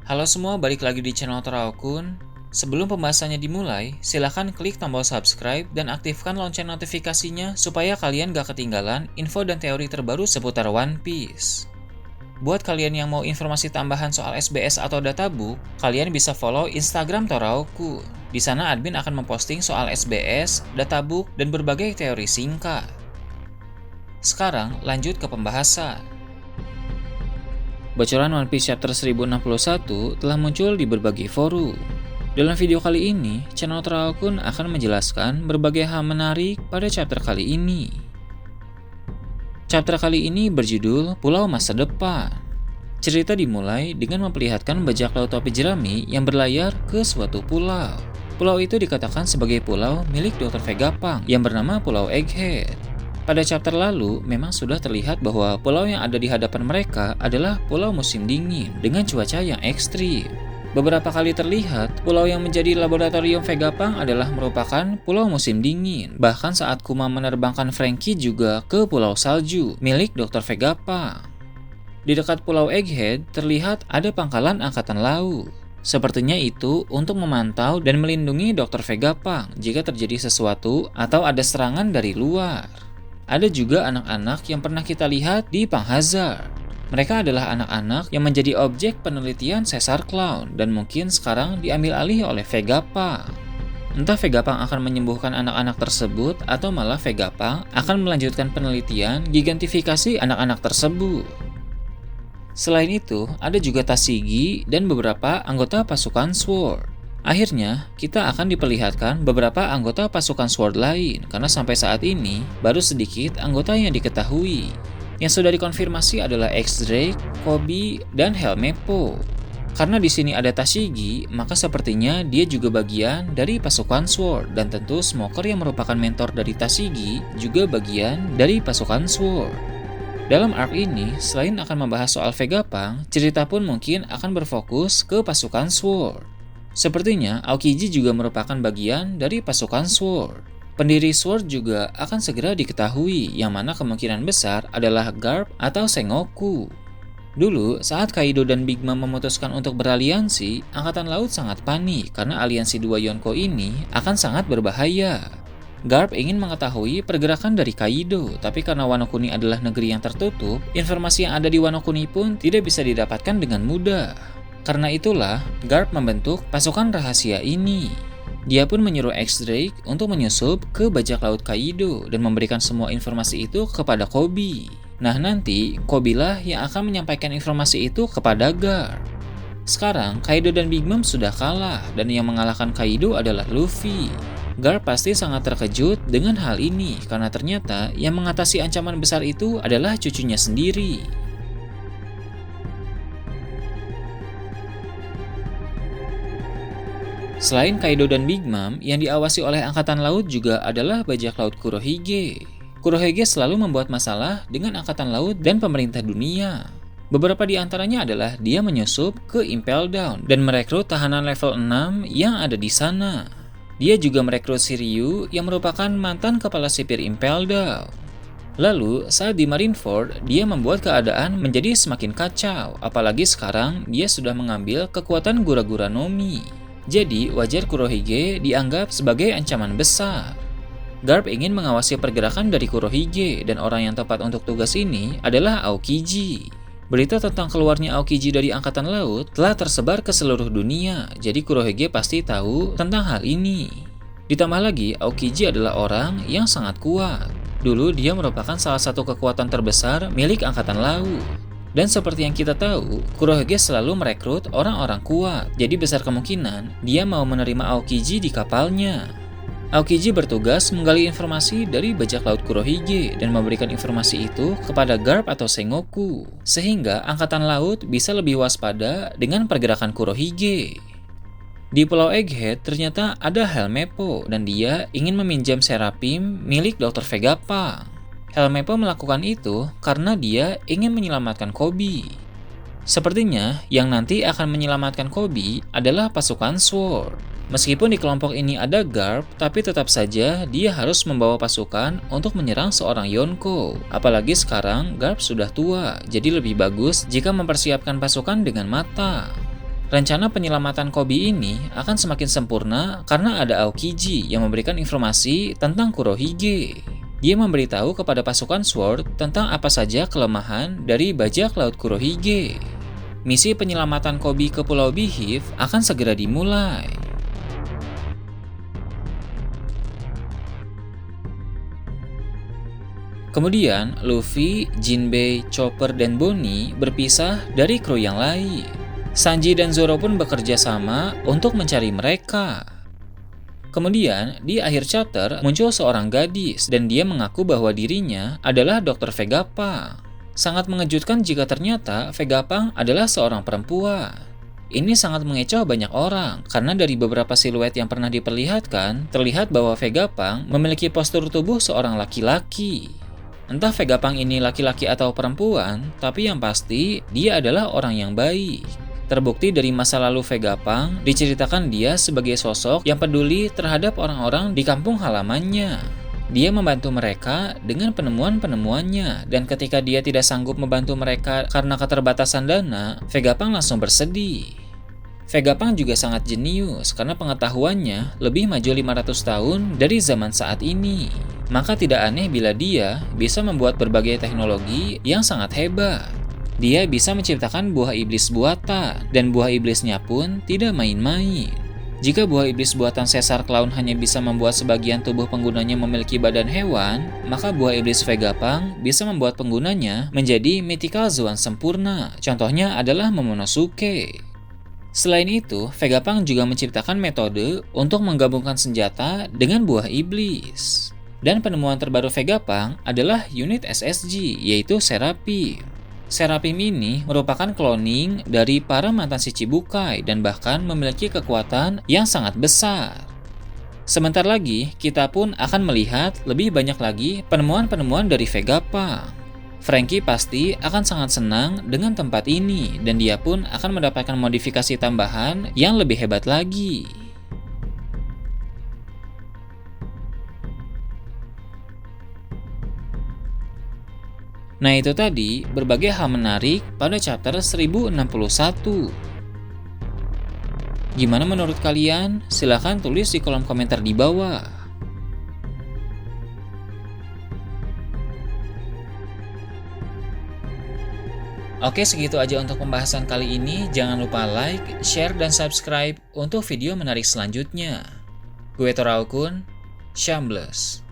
Halo semua, balik lagi di channel Teraokun. Sebelum pembahasannya dimulai, silahkan klik tombol subscribe dan aktifkan lonceng notifikasinya supaya kalian gak ketinggalan info dan teori terbaru seputar One Piece. Buat kalian yang mau informasi tambahan soal SBS atau databook, kalian bisa follow Instagram Toraokun. Di sana admin akan memposting soal SBS, databook, dan berbagai teori singkat. Sekarang lanjut ke pembahasan. Bocoran One Piece Chapter 1061 telah muncul di berbagai forum. Dalam video kali ini, channel Teraokun akan menjelaskan berbagai hal menarik pada chapter kali ini. Chapter kali ini berjudul Pulau Masa Depan. Cerita dimulai dengan memperlihatkan bajak laut topi jerami yang berlayar ke suatu pulau. Pulau itu dikatakan sebagai pulau milik Dr. Vegapunk yang bernama Pulau Egghead. Pada chapter lalu, memang sudah terlihat bahwa pulau yang ada di hadapan mereka adalah pulau musim dingin dengan cuaca yang ekstrim. Beberapa kali terlihat, pulau yang menjadi laboratorium Vegapunk adalah merupakan pulau musim dingin. Bahkan saat Kuma menerbangkan Franky juga ke pulau salju, milik Dr. Vegapunk. Di dekat pulau Egghead, terlihat ada pangkalan angkatan laut. Sepertinya itu untuk memantau dan melindungi Dr. Vegapunk jika terjadi sesuatu atau ada serangan dari luar. Ada juga anak-anak yang pernah kita lihat di Punk Hazard. Mereka adalah anak-anak yang menjadi objek penelitian Caesar Clown dan mungkin sekarang diambil alih oleh Vegapunk. Entah Vegapunk akan menyembuhkan anak-anak tersebut atau malah Vegapunk akan melanjutkan penelitian gigantifikasi anak-anak tersebut. Selain itu, ada juga Tashigi dan beberapa anggota pasukan Sword. Akhirnya, kita akan diperlihatkan beberapa anggota pasukan Sword lain karena sampai saat ini baru sedikit anggota yang diketahui. Yang sudah dikonfirmasi adalah X-Drake, Koby, dan Helmeppo. Karena di sini ada Tashigi, maka sepertinya dia juga bagian dari pasukan Sword dan tentu Smoker yang merupakan mentor dari Tashigi juga bagian dari pasukan Sword. Dalam arc ini, selain akan membahas soal Vegapunk, cerita pun mungkin akan berfokus ke pasukan Sword. Sepertinya, Aokiji juga merupakan bagian dari pasukan Sword. Pendiri Sword juga akan segera diketahui, yang mana kemungkinan besar adalah Garp atau Sengoku. Dulu, saat Kaido dan Big Mom memutuskan untuk beraliansi, Angkatan Laut sangat panik karena aliansi dua Yonko ini akan sangat berbahaya. Garp ingin mengetahui pergerakan dari Kaido, tapi karena Wano Kuni adalah negeri yang tertutup, informasi yang ada di Wano Kuni pun tidak bisa didapatkan dengan mudah. Karena itulah, Garp membentuk pasukan rahasia ini. Dia pun menyuruh X-Drake untuk menyusup ke bajak laut Kaido dan memberikan semua informasi itu kepada Koby. Nah nanti, Koby lah yang akan menyampaikan informasi itu kepada Garp. Sekarang, Kaido dan Big Mom sudah kalah dan yang mengalahkan Kaido adalah Luffy. Garp pasti sangat terkejut dengan hal ini karena ternyata yang mengatasi ancaman besar itu adalah cucunya sendiri. Selain Kaido dan Big Mom, yang diawasi oleh Angkatan Laut juga adalah bajak laut Kurohige. Kurohige selalu membuat masalah dengan Angkatan Laut dan pemerintah dunia. Beberapa di antaranya adalah dia menyusup ke Impel Down dan merekrut tahanan level 6 yang ada di sana. Dia juga merekrut Shiryu yang merupakan mantan kepala sipir Impel Down. Lalu, saat di Marineford, dia membuat keadaan menjadi semakin kacau, apalagi sekarang dia sudah mengambil kekuatan Gura-Gura Nomi. Jadi, wajar Kurohige dianggap sebagai ancaman besar. Garp ingin mengawasi pergerakan dari Kurohige dan orang yang tepat untuk tugas ini adalah Aokiji. Berita tentang keluarnya Aokiji dari Angkatan Laut telah tersebar ke seluruh dunia, jadi Kurohige pasti tahu tentang hal ini. Ditambah lagi, Aokiji adalah orang yang sangat kuat. Dulu dia merupakan salah satu kekuatan terbesar milik Angkatan Laut. Dan seperti yang kita tahu, Kurohige selalu merekrut orang-orang kuat, jadi besar kemungkinan dia mau menerima Aokiji di kapalnya. Aokiji bertugas menggali informasi dari bajak laut Kurohige dan memberikan informasi itu kepada Garp atau Sengoku, sehingga Angkatan Laut bisa lebih waspada dengan pergerakan Kurohige. Di Pulau Egghead ternyata ada Helmeppo dan dia ingin meminjam Seraphim milik Dr. Vegapunk. Helmeppo melakukan itu karena dia ingin menyelamatkan Koby. Sepertinya yang nanti akan menyelamatkan Koby adalah pasukan Sword. Meskipun di kelompok ini ada Garp, tapi tetap saja dia harus membawa pasukan untuk menyerang seorang Yonko. Apalagi sekarang Garp sudah tua, jadi lebih bagus jika mempersiapkan pasukan dengan matang. Rencana penyelamatan Koby ini akan semakin sempurna karena ada Aokiji yang memberikan informasi tentang Kurohige. Dia memberitahu kepada pasukan Sword tentang apa saja kelemahan dari bajak laut Kurohige. Misi penyelamatan Koby ke Pulau Beehive akan segera dimulai. Kemudian, Luffy, Jinbei, Chopper, dan Bonnie berpisah dari kru yang lain. Sanji dan Zoro pun bekerja sama untuk mencari mereka. Kemudian, di akhir chapter muncul seorang gadis dan dia mengaku bahwa dirinya adalah Dr. Vegapunk. Sangat mengejutkan jika ternyata Vegapunk adalah seorang perempuan. Ini sangat mengecoh banyak orang karena dari beberapa siluet yang pernah diperlihatkan, terlihat bahwa Vegapunk memiliki postur tubuh seorang laki-laki. Entah Vegapunk ini laki-laki atau perempuan, tapi yang pasti dia adalah orang yang baik. Terbukti dari masa lalu Vegapunk, diceritakan dia sebagai sosok yang peduli terhadap orang-orang di kampung halamannya. Dia membantu mereka dengan penemuan-penemuannya, dan ketika dia tidak sanggup membantu mereka karena keterbatasan dana, Vegapunk langsung bersedih. Vegapunk juga sangat jenius karena pengetahuannya lebih maju 500 tahun dari zaman saat ini. Maka tidak aneh bila dia bisa membuat berbagai teknologi yang sangat hebat. Dia bisa menciptakan buah iblis buatan, dan buah iblisnya pun tidak main-main. Jika buah iblis buatan Caesar Clown hanya bisa membuat sebagian tubuh penggunanya memiliki badan hewan, maka buah iblis Vegapunk bisa membuat penggunanya menjadi mythical Zoan sempurna. Contohnya adalah Momonosuke. Selain itu, Vegapunk juga menciptakan metode untuk menggabungkan senjata dengan buah iblis. Dan penemuan terbaru Vegapunk adalah unit SSG, yaitu Seraphim. Seraphim ini merupakan cloning dari para mantan Shichibukai dan bahkan memiliki kekuatan yang sangat besar. Sebentar lagi, kita pun akan melihat lebih banyak lagi penemuan-penemuan dari Vegapunk. Franky pasti akan sangat senang dengan tempat ini dan dia pun akan mendapatkan modifikasi tambahan yang lebih hebat lagi. Nah itu tadi berbagai hal menarik pada chapter 1061. Gimana menurut kalian? Silahkan tulis di kolom komentar di bawah. Oke, segitu aja untuk pembahasan kali ini. Jangan lupa like, share, dan subscribe untuk video menarik selanjutnya. Gue Toraukun, Shambles.